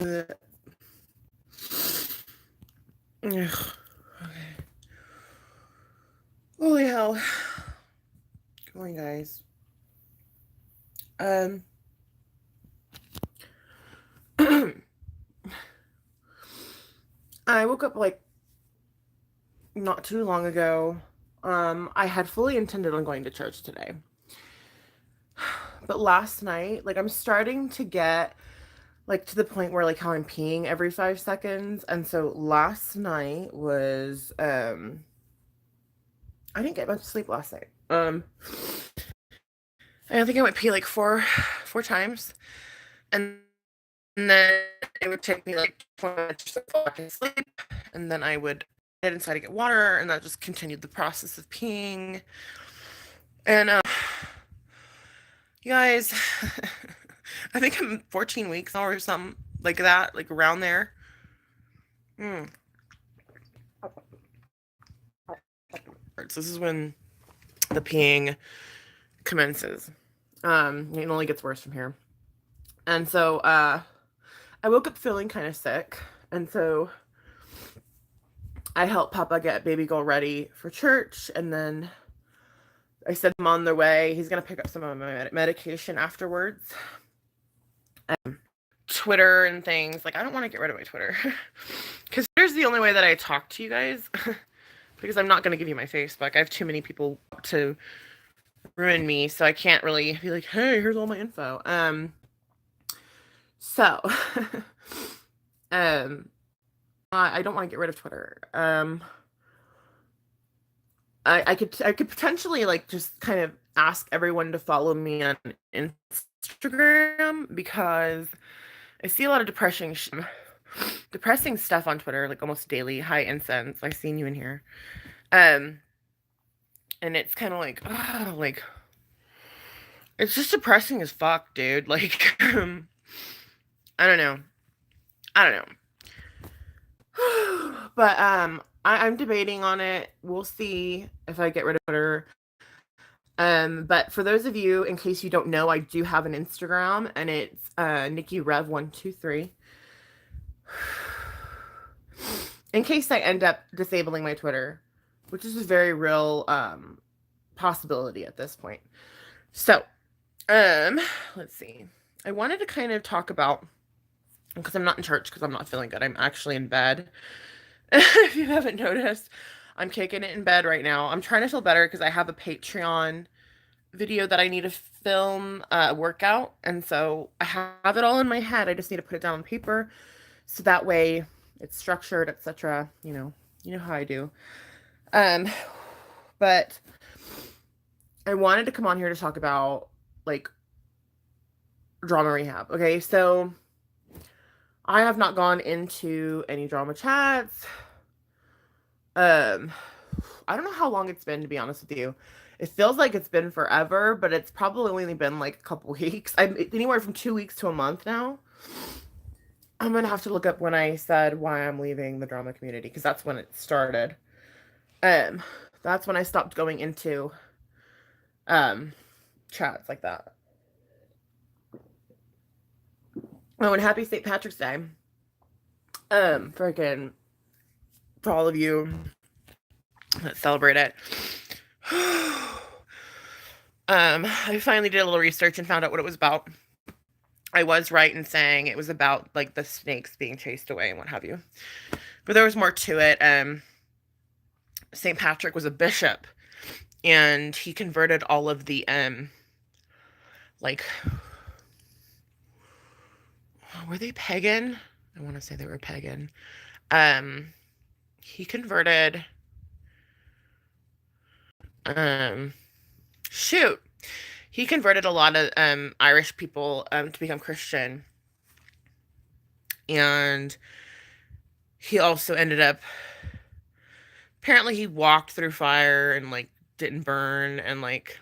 Ugh. Okay. Holy hell. Good morning, guys. I woke up like not too long ago. I had fully intended on going to church today. But last night, like I'm starting to get like to the point where like how I'm peeing every 5 seconds. And so last night was I didn't get much sleep last night. I think I went pee like four times. And then it would take me like 20 minutes to fall back to sleep. And then I would get inside to get water, and that just continued the process of peeing. And you guys, I think I'm 14 weeks now or something like that, like around there. Mm. So this is when the peeing commences. It only gets worse from here. And so I woke up feeling kind of sick, and so I helped Papa get baby girl ready for church, and then I sent him on their way. He's gonna pick up some of my medication afterwards. Twitter and things, like I don't want to get rid of my Twitter because Twitter's the only way that I talk to you guys. Because I'm not gonna give you my Facebook. I have too many people to ruin me, so I can't really be like, hey, here's all my info. So I don't want to get rid of Twitter. I could potentially like just kind of ask everyone to follow me on Instagram, because I see a lot of depressing stuff on Twitter, like almost daily. Hi, Incense, I seen you in here. And it's kind of like, oh, like it's just depressing as fuck, dude. Like, I don't know. But I'm debating on it. We'll see if I get rid of Twitter. But for those of you, in case you don't know, I do have an Instagram, and it's Nikki Rev 123. In case I end up disabling my Twitter, which is a very real possibility at this point. So, let's see. I wanted to kind of talk about, because I'm not in church because I'm not feeling good. I'm actually in bed. If you haven't noticed, I'm kicking it in bed right now. I'm trying to feel better because I have a Patreon video that I need to film a workout, and so I have it all in my head. I just need to put it down on paper so that way it's structured, etc. You know how I do. But I wanted to come on here to talk about like drama rehab. Okay, so I have not gone into any drama chats. I don't know how long it's been, to be honest with you. It feels like it's been forever, but it's probably only been like a couple weeks. I'm anywhere from 2 weeks to a month now. I'm gonna have to look up when I said why I'm leaving the drama community, because that's when it started. That's when I stopped going into chats like that. Oh, and happy St. Patrick's Day. Freaking for all of you that celebrate it. I finally did a little research and found out what it was about. I was right in saying it was about like the snakes being chased away and what have you. But there was more to it. St. Patrick was a bishop, and he converted all of the like, were they pagan? I want to say they were pagan. He converted he converted a lot of Irish people to become Christian, and he also ended up, apparently he walked through fire and like didn't burn, and like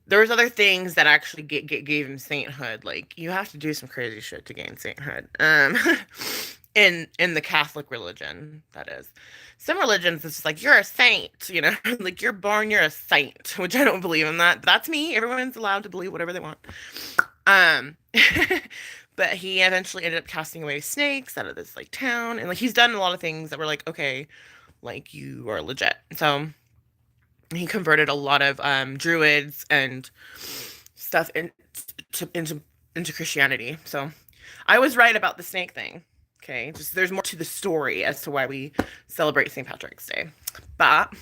there was other things that actually gave him sainthood. Like you have to do some crazy shit to gain sainthood. In the Catholic religion, that is. Some religions, it's just like, you're a saint, like you're born, you're a saint, which I don't believe in that. That's me. Everyone's allowed to believe whatever they want. but he eventually ended up casting away snakes out of this like town, and like he's done a lot of things that were like, okay, like you are legit. So he converted a lot of druids and stuff into Christianity. So I was right about the snake thing. Okay, just there's more to the story as to why we celebrate St. Patrick's Day. But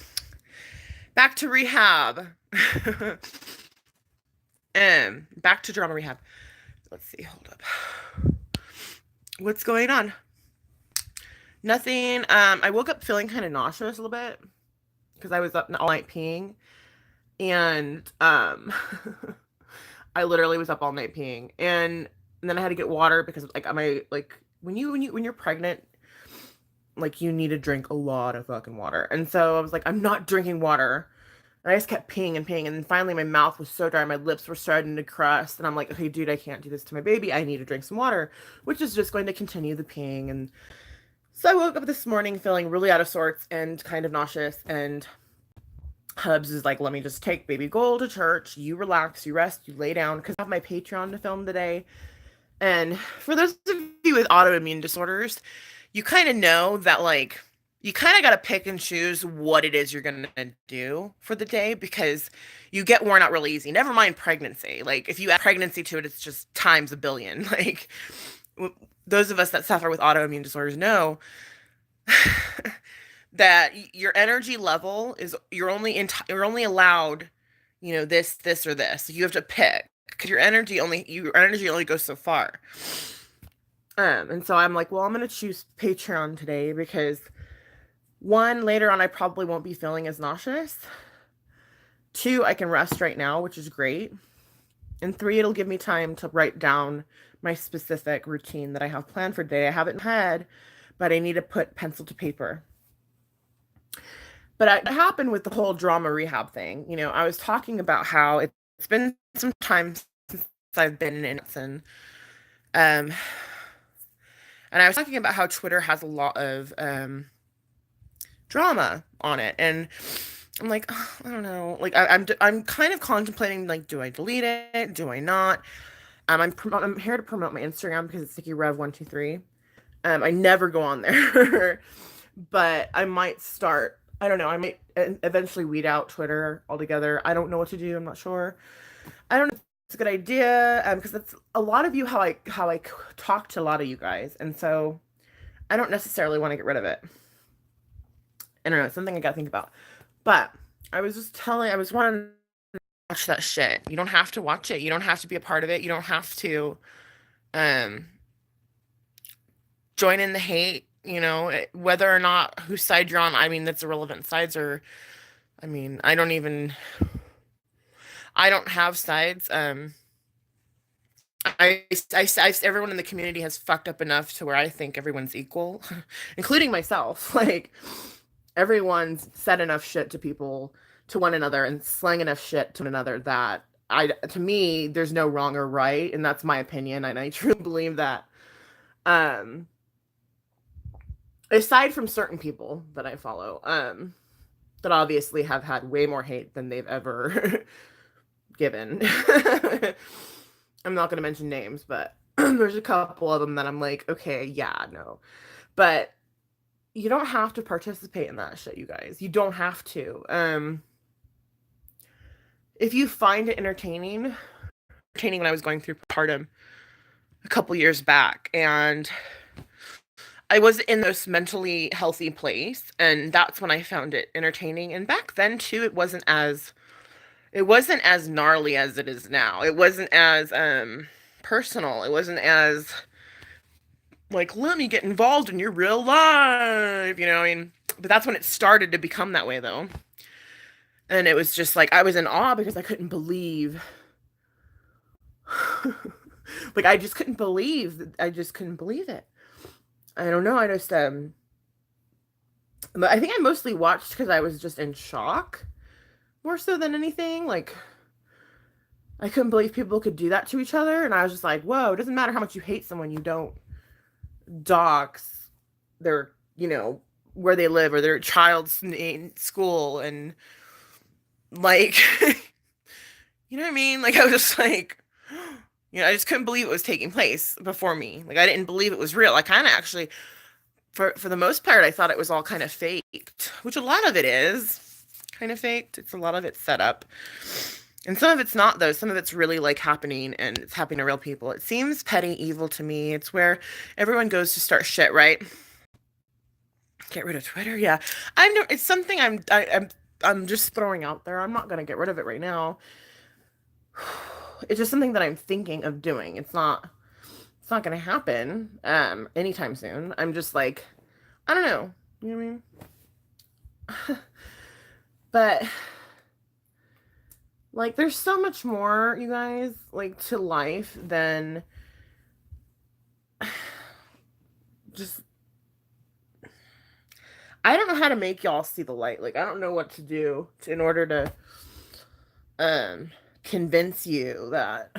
back to rehab. Back to drama rehab. Let's see, hold up. What's going on? Nothing. I woke up feeling kind of nauseous a little bit because I was up all night peeing, and I literally was up all night peeing, and then I had to get water because like my like when you're pregnant, like you need to drink a lot of fucking water, and so I was like, I'm not drinking water. And I just kept peeing and peeing, and then finally my mouth was so dry, my lips were starting to crust, and I'm like, okay, dude, I can't do this to my baby. I need to drink some water, which is just going to continue the peeing. And so I woke up this morning feeling really out of sorts and kind of nauseous, and Hubs is like, let me just take baby Gold to church. You relax, you rest, you lay down, because I have my Patreon to film today. And for those of you with autoimmune disorders, you kind of know that like you kind of got to pick and choose what it is you're going to do for the day because you get worn out really easy. Never mind pregnancy. Like if you add pregnancy to it, it's just times a billion. Like those of us that suffer with autoimmune disorders know that your energy level is you're only allowed, this or this. You have to pick because your energy only goes so far. And so I'm like, well, I'm gonna choose Patreon today because one, later on, I probably won't be feeling as nauseous. Two, I can rest right now, which is great. And three, it'll give me time to write down my specific routine that I have planned for today. I have it in my head, but I need to put pencil to paper. But it happened with the whole drama rehab thing. I was talking about how it's been some time since I've been in it, and I was talking about how Twitter has a lot of drama on it, and I'm like, oh, I don't know. Like I'm kind of contemplating like, do I delete it? Do I not? I'm here to promote my Instagram because it's StickyRev123. I never go on there, but I might start. I don't know. I might eventually weed out Twitter altogether. I don't know what to do. I'm not sure. I don't know if it's a good idea because that's a lot of you how I talk to a lot of you guys, and so I don't necessarily want to get rid of it. I don't know. It's something I got to think about. But I was wanting to watch that shit. You don't have to watch it. You don't have to be a part of it. You don't have to join in the hate. Whether or not whose side you're on, I mean, that's irrelevant. Sides are, I mean, I don't have sides. Everyone in the community has fucked up enough to where I think everyone's equal, including myself. Like, everyone's said enough shit to one another, and slang enough shit to one another that to me, there's no wrong or right, and that's my opinion, and I truly believe that. Aside from certain people that I follow, that obviously have had way more hate than they've ever given. I'm not going to mention names, but there's a couple of them that I'm like, okay, yeah, no. But you don't have to participate in that shit, you guys. You don't have to. If you find it entertaining when I was going through postpartum a couple years back, and I was in this mentally healthy place, and that's when I found it entertaining. And back then too, it wasn't as gnarly as it is now. It wasn't as personal. It wasn't as like, let me get involved in your real life, I mean, but that's when it started to become that way though. And it was just like I was in awe because I couldn't believe like I just couldn't believe it. I don't know. I just but I think I mostly watched because I was just in shock more so than anything. Like, I couldn't believe people could do that to each other, and I was just like, whoa, it doesn't matter how much you hate someone, you don't dox their, where they live or their child's school, and like, you know what I mean? Like, I was just like, I just couldn't believe it was taking place before me. Like I didn't believe it was real. I kind of actually, for the most part, I thought it was all kind of faked, which a lot of it is kind of faked. It's a lot of it's set up. And some of it's not, though. Some of it's really like happening, and it's happening to real people. It seems petty evil to me. It's where everyone goes to start shit, right? Get rid of Twitter? Yeah. I know it's something I'm just throwing out there. I'm not gonna get rid of it right now. It's just something that I'm thinking of doing. It's not gonna happen anytime soon. I'm just like, I don't know. You know what I mean? But like there's so much more, you guys, like to life than just I don't know how to make y'all see the light. Like I don't know what to do in order to convince you that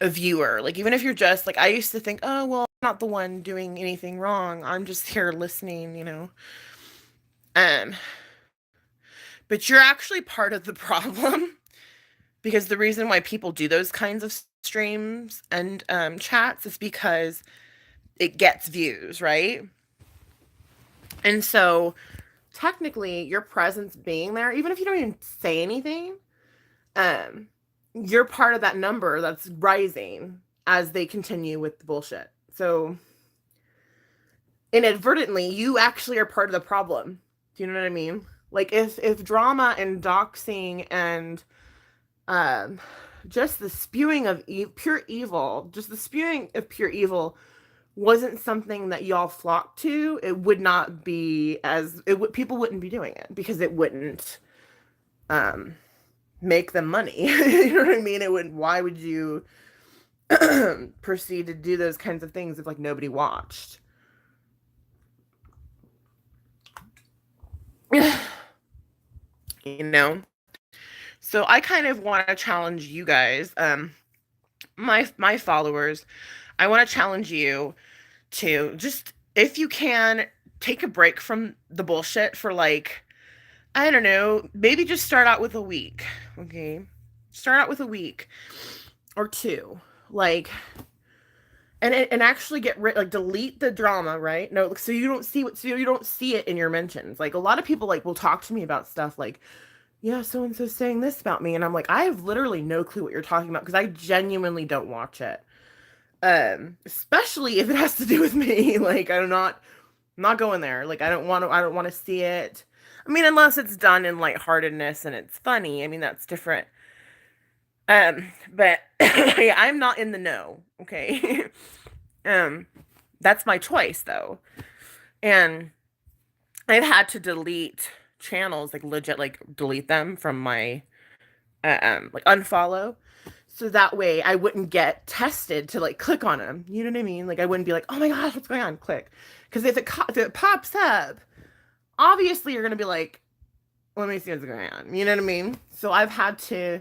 a viewer, like even if you're just like I used to think, oh well, I'm not the one doing anything wrong. I'm just here listening. Um but you're actually part of the problem because the reason why people do those kinds of streams and chats is because it gets views, right? And so technically your presence being there, even if you don't even say anything, um, you're part of that number that's rising as they continue with the bullshit. So inadvertently, you actually are part of the problem. Do you know what I mean? Like if drama and doxing and just the spewing of pure evil, just the spewing of pure evil wasn't something that y'all flocked to, it would not be people wouldn't be doing it because it wouldn't make them money. You know what I mean? Why would you proceed to do those kinds of things if like nobody watched? So I kind of want to challenge you guys, my followers. I want to challenge you to just, if you can, take a break from the bullshit for like, I don't know, maybe just start out with a week. Okay, start out with a week or two, like, and actually delete the drama, right? No, so you don't see it in your mentions. Like a lot of people like will talk to me about stuff like, yeah, so and so saying this about me, and I'm like, I have literally no clue what you're talking about because I genuinely don't watch it. Especially if it has to do with me. Like I'm not going there. Like I don't want to see it. I mean, unless it's done in lightheartedness and it's funny. I mean, that's different. But yeah, I'm not in the know, okay? um that's my choice though. And I've had to delete channels, like legit, like delete them from my like unfollow, so that way I wouldn't get tested to like click on them. You know what I mean? Like I wouldn't be like, oh my gosh, what's going on? Click, because if it pops up, obviously you're gonna be like, let me see what's going on. You know what I mean? So I've had to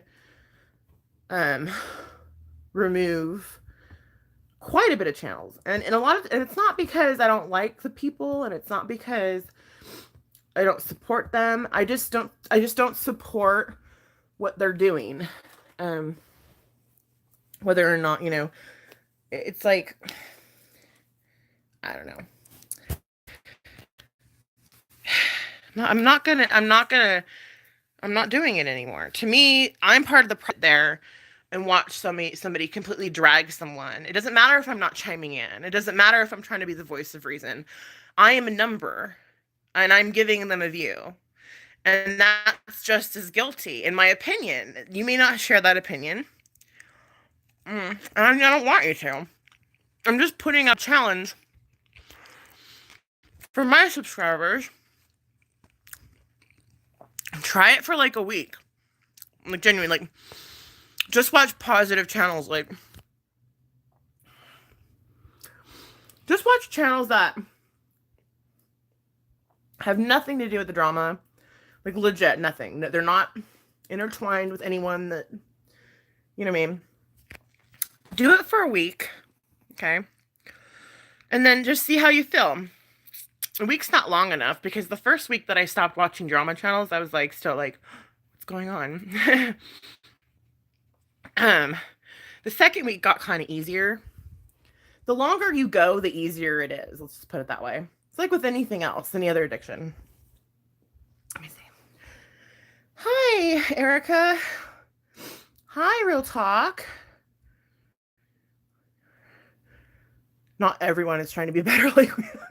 remove quite a bit of channels, and it's not because I don't like the people, and it's not because I don't support them. I just don't support what they're doing. Whether or not, it's like, I don't know. No, I'm not doing it anymore. To me, I'm part of the there and watch somebody completely drag someone. It doesn't matter if I'm not chiming in. It doesn't matter if I'm trying to be the voice of reason. I am a number and I'm giving them a view. And that's just as guilty, in my opinion. You may not share that opinion. And I don't want you to. I'm just putting up a challenge for my subscribers. Try it for like a week. Like genuinely, like just watch positive channels. Like just watch channels that have nothing to do with the drama. Like legit nothing. They're not intertwined with anyone that, you know what I mean? Do it for a week, okay? And then just see how you feel. A week's not long enough because the first week that I stopped watching drama channels, I was like, still like, what's going on? Um, the second week got kind of easier. The longer you go, the easier it is. Let's just put it that way. It's like with anything else, any other addiction. Let me see. Hi, Erica. Hi, Real Talk. Not everyone is trying to be better like we are.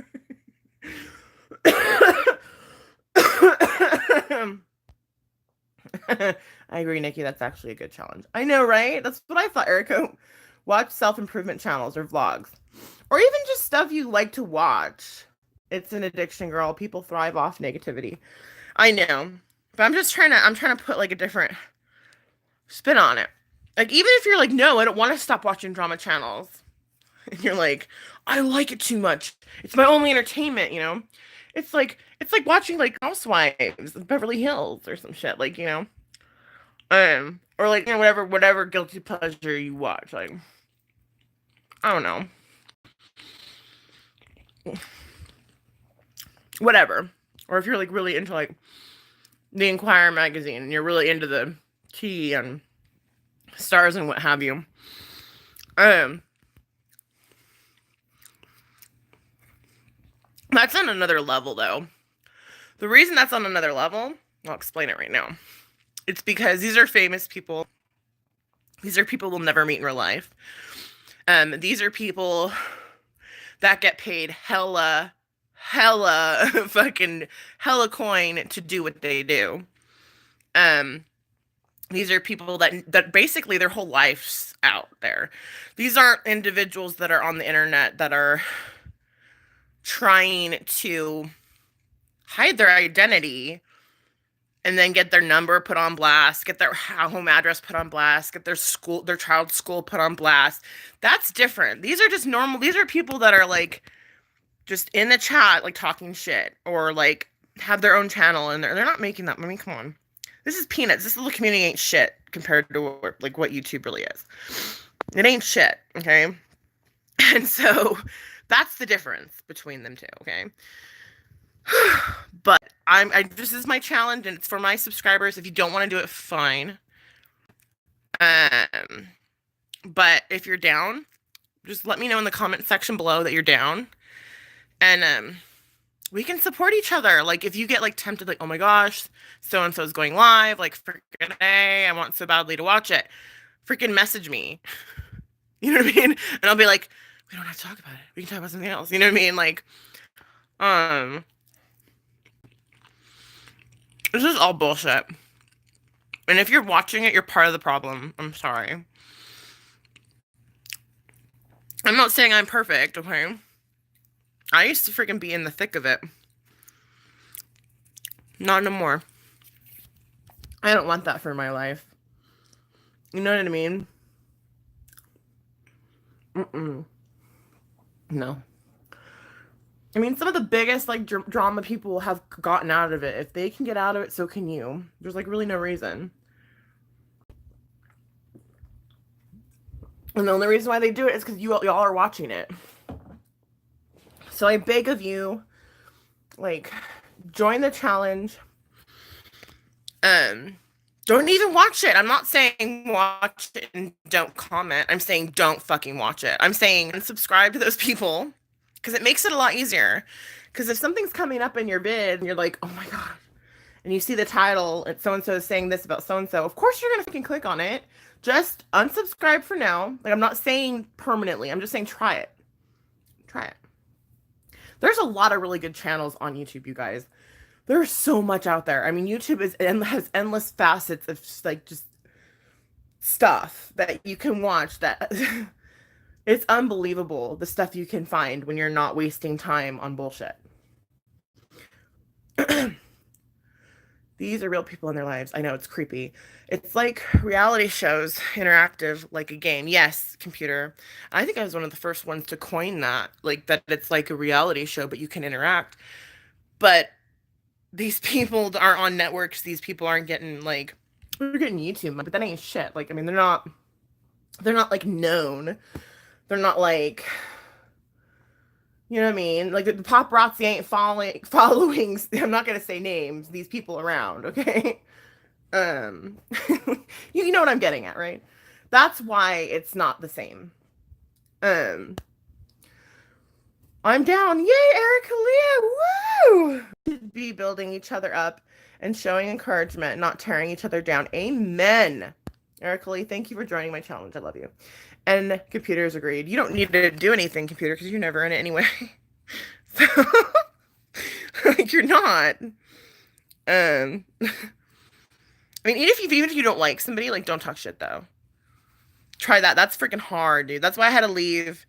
I agree, Nikki. That's actually a good challenge. I know, right? That's what I thought, Erica. Watch self-improvement channels or vlogs. Or even just stuff you like to watch. It's an addiction, girl. People thrive off negativity. I know. But I'm trying to put like a different spin on it. Like, even if you're like, no, I don't want to stop watching drama channels. And you're like, I like it too much. It's my only entertainment, you know? It's like watching like Housewives, Beverly Hills or some shit, like, you know. Or like, you know, whatever guilty pleasure you watch. Like, I don't know. Whatever. Or if you're like really into like the Inquirer magazine and you're really into the tea and stars and what have you. That's on another level though. The reason that's on another level, I'll explain it right now. It's because these are famous people. These are people we'll never meet in real life. These are people that get paid hella fucking hella coin to do what they do. These are people that basically their whole life's out there. These aren't individuals that are on the internet that are trying to hide their identity and then get their number put on blast, get their home address put on blast, get their child's school put on blast. That's different. These are just normal. These are people that are like just in the chat, like talking shit or like have their own channel and they're not making that. I mean, come on. This is peanuts. This little community ain't shit compared to what YouTube really is. It ain't shit, okay? And so that's the difference between them two, okay? But this is my challenge and it's for my subscribers. If you don't want to do it, fine. But if you're down, just let me know in the comment section below that you're down. And we can support each other. Like if you get like tempted, like, oh my gosh, so-and-so is going live, like freaking A, I want so badly to watch it. Freaking message me. You know what I mean? And I'll be like, we don't have to talk about it. We can talk about something else. You know what I mean? Like, this is all bullshit. And if you're watching it, you're part of the problem. I'm sorry. I'm not saying I'm perfect, okay? I used to freaking be in the thick of it. Not anymore. I don't want that for my life. You know what I mean? No. I mean, some of the biggest like drama people have gotten out of it. If they can get out of it, so can you. There's like really no reason. And the only reason why they do it is because y'all are watching it. So I beg of you, like, join the challenge. Don't even watch it. I'm not saying watch it and don't comment. I'm saying don't fucking watch it. I'm saying unsubscribe to those people because it makes it a lot easier. Because if something's coming up in your vid and you're like, oh my god, and you see the title and so-and-so is saying this about so-and-so, of course you're going to fucking click on it. Just unsubscribe for now. Like, I'm not saying permanently. I'm just saying try it. Try it. There's a lot of really good channels on YouTube, you guys. There's so much out there. I mean, YouTube has endless facets of like just stuff that you can watch that it's unbelievable the stuff you can find when you're not wasting time on bullshit. These are real people in their lives. I know it's creepy. It's like reality shows, interactive, like a game. Yes, computer. I think I was one of the first ones to coin that, like that it's like a reality show, but you can interact. But these people are on networks. These people aren't getting like, they're getting YouTube, but that ain't shit. Like, I mean, they're not like known. They're not like, you know what I mean? Like the paparazzi ain't following. I'm not gonna say names. These people around, okay? You know what I'm getting at, right? That's why it's not the same. Um, I'm down. Yay, Erica Leah. Woo! Should be building each other up and showing encouragement, not tearing each other down. Amen. Erica Lee, thank you for joining my challenge. I love you. And computers agreed. You don't need to do anything, computer, because you're never in it anyway. So, like, you're not. I mean, even if you don't like somebody, like, don't talk shit though. Try that. That's freaking hard, dude. That's why I had to leave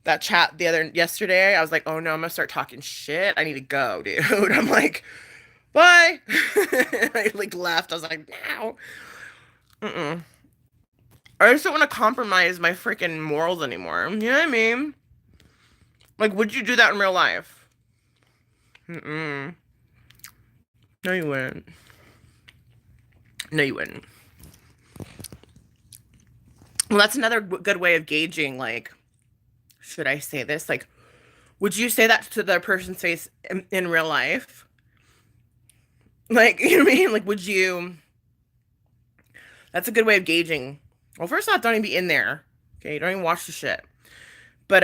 that chat yesterday. I was like, oh no, I'm gonna start talking shit. I need to go, dude. I'm like, bye. I like left. I was like, no. Mm-mm. I just don't want to compromise my freaking morals anymore. You know what I mean? Like, would you do that in real life? Mm-mm. No, you wouldn't. No, you wouldn't. Well, that's another good way of gauging, like, should I say this? Like, would you say that to the person's face in real life? Like, you know what I mean? Like, would you? That's a good way of gauging. Well, first off, don't even be in there. Okay, don't even watch the shit. But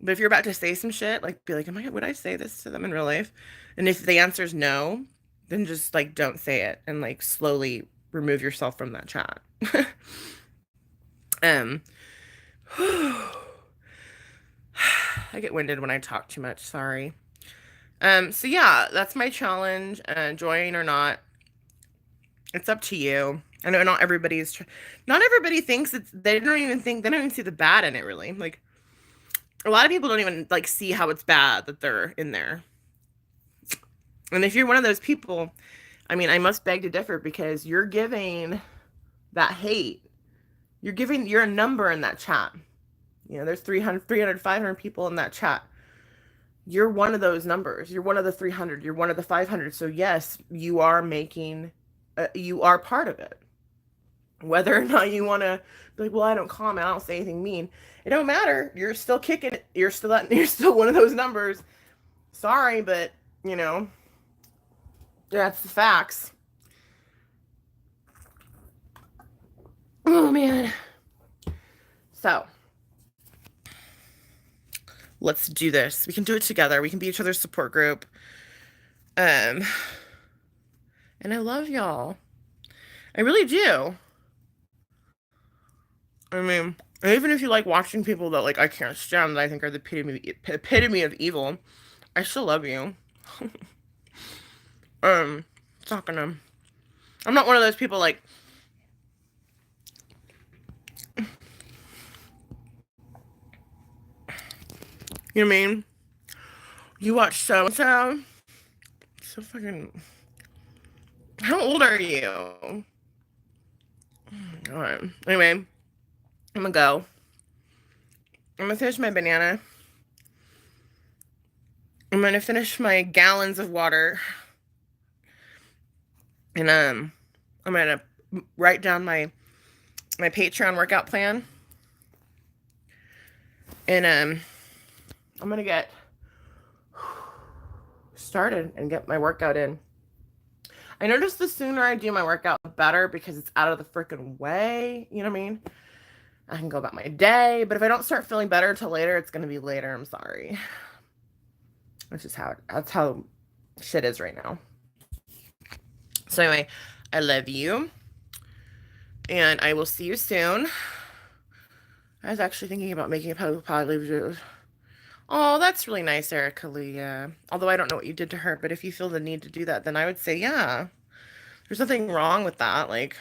but if you're about to say some shit, like, be like, would I say this to them in real life? And if the answer is no, then just like don't say it and like slowly remove yourself from that chat. I get winded when I talk too much, sorry. So yeah, that's my challenge. Join or not, it's up to you. I know not everybody thinks they don't even see the bad in it, really. Like, a lot of people don't even like see how it's bad that they're in there. And if you're one of those people, I mean, I must beg to differ, because you're giving that hate. You're a number in that chat. You know, there's 300, 500 people in that chat. You're one of those numbers. You're one of the 300. You're one of the 500. So yes, you are you are part of it. Whether or not you want to be like, well, I don't comment, I don't say anything mean. It don't matter. You're still kicking it. You're still one of those numbers. Sorry, but you know, that's the facts. Oh man. So let's do this. We can do it together. We can be each other's support group. And I love y'all. I really do. I mean, even if you like watching people that like I can't stand, that I think are the epitome of evil, I still love you. It's not gonna. I'm not one of those people like. You know what I mean? You watch so and so. So fucking. How old are you? Alright. Anyway, I'm gonna go. I'm gonna finish my banana. I'm gonna finish my gallons of water. And I'm gonna write down my Patreon workout plan. And I'm gonna get started and get my workout in. I notice the sooner I do my workout, the better, because it's out of the freaking way. You know what I mean? I can go about my day, but if I don't start feeling better till later, it's gonna be later. I'm sorry. That's how shit is right now. So anyway, I love you, and I will see you soon. I was actually thinking about making a public video. Oh, that's really nice, Erica Leah. Although I don't know what you did to her, but if you feel the need to do that, then I would say, yeah. There's nothing wrong with that. Like,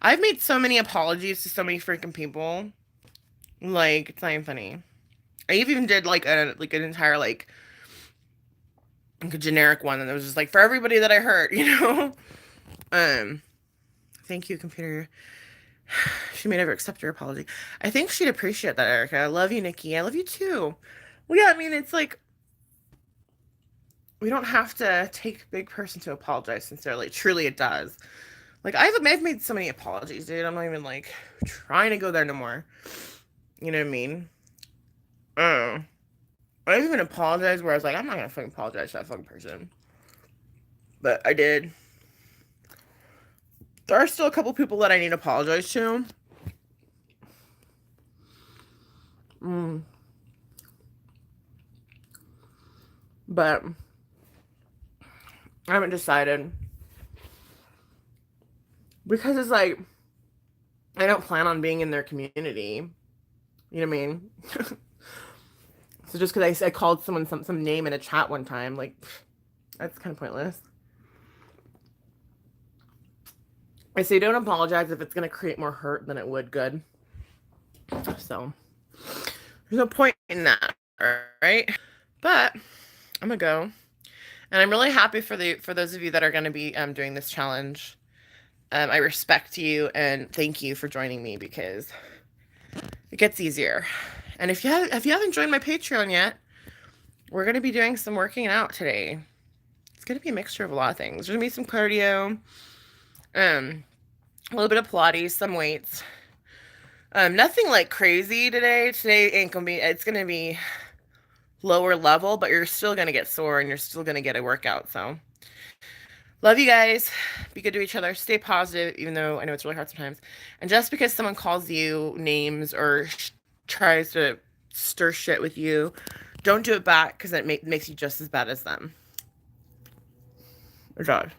I've made so many apologies to so many freaking people. Like, it's not even funny. I even did like an entire like a generic one, and it was just like for everybody that I hurt, you know. Thank you, computer. She may never accept your apology. I think she'd appreciate that, Erica. I love you, Nikki. I love you too. Well, yeah, I mean, it's like we don't have to take a big person to apologize sincerely. Truly, it does. Like, I've made so many apologies, dude. I'm not even like trying to go there no more. You know what I mean? I even apologized where I was like, I'm not gonna fucking apologize to that fucking person. But I did. There are still a couple people that I need to apologize to. But I haven't decided. Because it's like, I don't plan on being in their community. You know what I mean? So just because I called someone some name in a chat one time, like, that's kind of pointless. I say don't apologize if it's going to create more hurt than it would good. So there's no point in that, right? But I'm gonna go, and I'm really happy for those of you that are going to be doing this challenge. I respect you and thank you for joining me because it gets easier. And if you haven't joined my Patreon yet, we're going to be doing some working out today. It's going to be a mixture of a lot of things. There's going to be some cardio, a little bit of Pilates, some weights. Nothing like crazy today. Today ain't gonna be. It's gonna be lower level, but you're still gonna get sore and you're still gonna get a workout. So, love you guys. Be good to each other. Stay positive, even though I know it's really hard sometimes. And just because someone calls you names or tries to stir shit with you, don't do it back because it makes you just as bad as them. Or God.